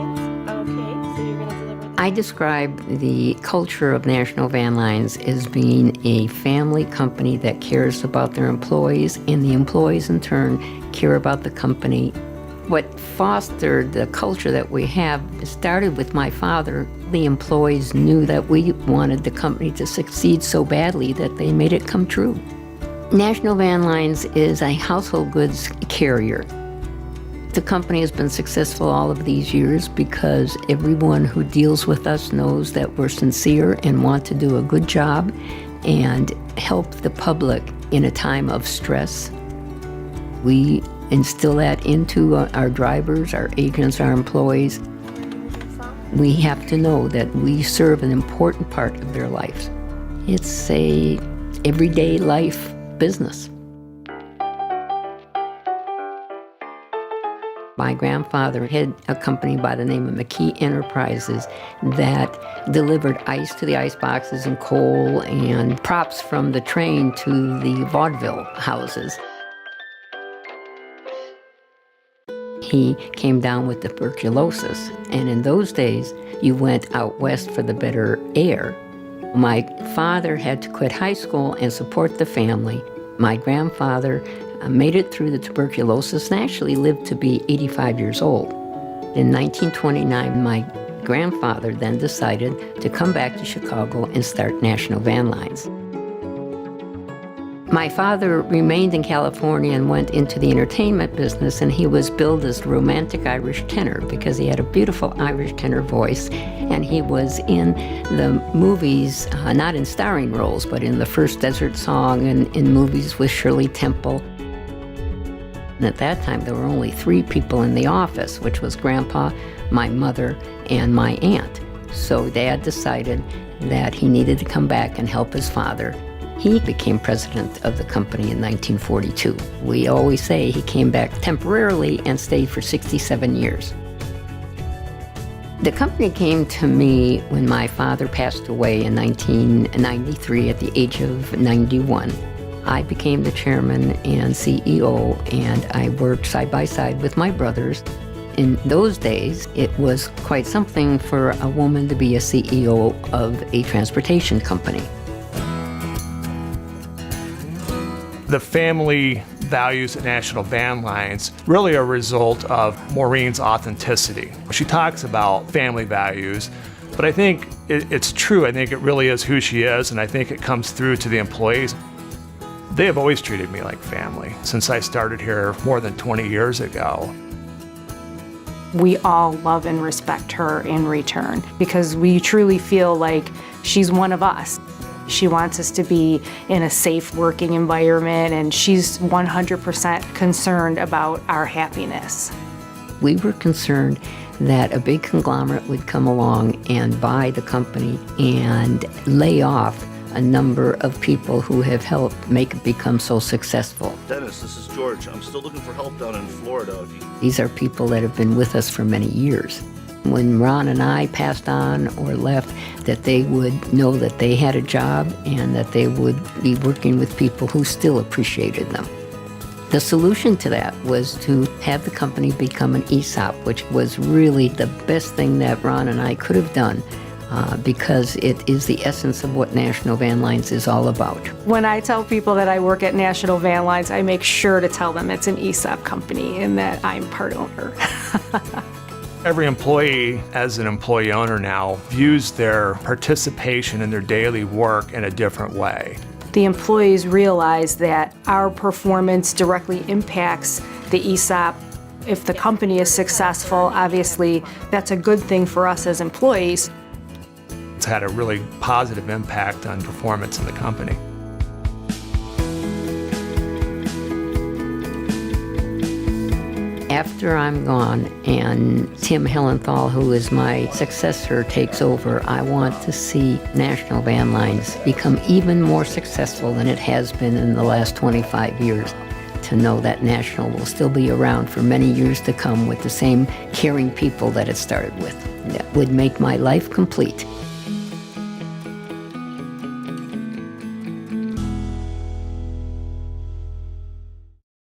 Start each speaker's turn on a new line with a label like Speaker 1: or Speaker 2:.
Speaker 1: Lines? Okay, so you're going to deliver.
Speaker 2: I describe the culture of National Van Lines as being a family company that cares about their employees, and the employees in turn care about the company. What fostered the culture that we have started with my father. The employees knew that we wanted the company to succeed so badly that they made it come true. National Van Lines is a household goods carrier. The company has been successful all of these years because everyone who deals with us knows that we're sincere and want to do a good job and help the public in a time of stress. We instill that into our drivers, our agents, our employees. We have to know that we serve an important part of their lives. It's a everyday life business. My grandfather had a company by the name of McKee Enterprises that delivered ice to the ice boxes and coal and props from the train to the vaudeville houses. He came down with tuberculosis, and in those days, you went out west for the better air. My father had to quit high school and support the family. My grandfather made it through the tuberculosis and actually lived to be 85 years old. In 1929, my grandfather then decided to come back to Chicago and start National Van Lines. My father remained in California and went into the entertainment business, and he was billed as romantic Irish tenor because he had a beautiful Irish tenor voice, and he was in the movies, not in starring roles, but in the first Desert Song and in movies with Shirley Temple. And at that time, there were only 3 people in the office, which was Grandpa, my mother, and my aunt. So Dad decided that he needed to come back and help his father. He became president of the company in 1942. We always say he came back temporarily and stayed for 67 years. The company came to me when my father passed away in 1993 at the age of 91. I became the chairman and CEO, and I worked side by side with my brothers. In those days, it was quite something for a woman to be a CEO of a transportation company.
Speaker 3: The family values at National Van Lines really are a result of Maureen's authenticity. She talks about family values, but I think it's true. I think it really is who she is, and I think it comes through to the employees. They have always treated me like family since I started here more than 20 years ago.
Speaker 4: We all love and respect her in return because we truly feel like she's one of us. She wants us to be in a safe working environment, and she's 100% concerned about our happiness.
Speaker 2: We were concerned that a big conglomerate would come along and buy the company and lay off a number of people who have helped make it become so successful.
Speaker 5: Dennis, this is George. I'm still looking for help down in Florida.
Speaker 2: These are people that have been with us for many years. When Ron and I passed on or left, that they would know that they had a job and that they would be working with people who still appreciated them. The solution to that was to have the company become an ESOP, which was really the best thing that Ron and I could have done because it is the essence of what National Van Lines is all about.
Speaker 4: When I tell people that I work at National Van Lines, I make sure to tell them it's an ESOP company and that I'm part owner.
Speaker 3: Every employee, as an employee owner now, views their participation in their daily work in a different way.
Speaker 4: The employees realize that our performance directly impacts the ESOP. If the company is successful, obviously that's a good thing for us as employees.
Speaker 3: It's had a really positive impact on performance in the company.
Speaker 2: After I'm gone and Tim Hellenthal, who is my successor, takes over, I want to see National Van Lines become even more successful than it has been in the last 25 years. To know that National will still be around for many years to come with the same caring people that it started with. That would make my life complete.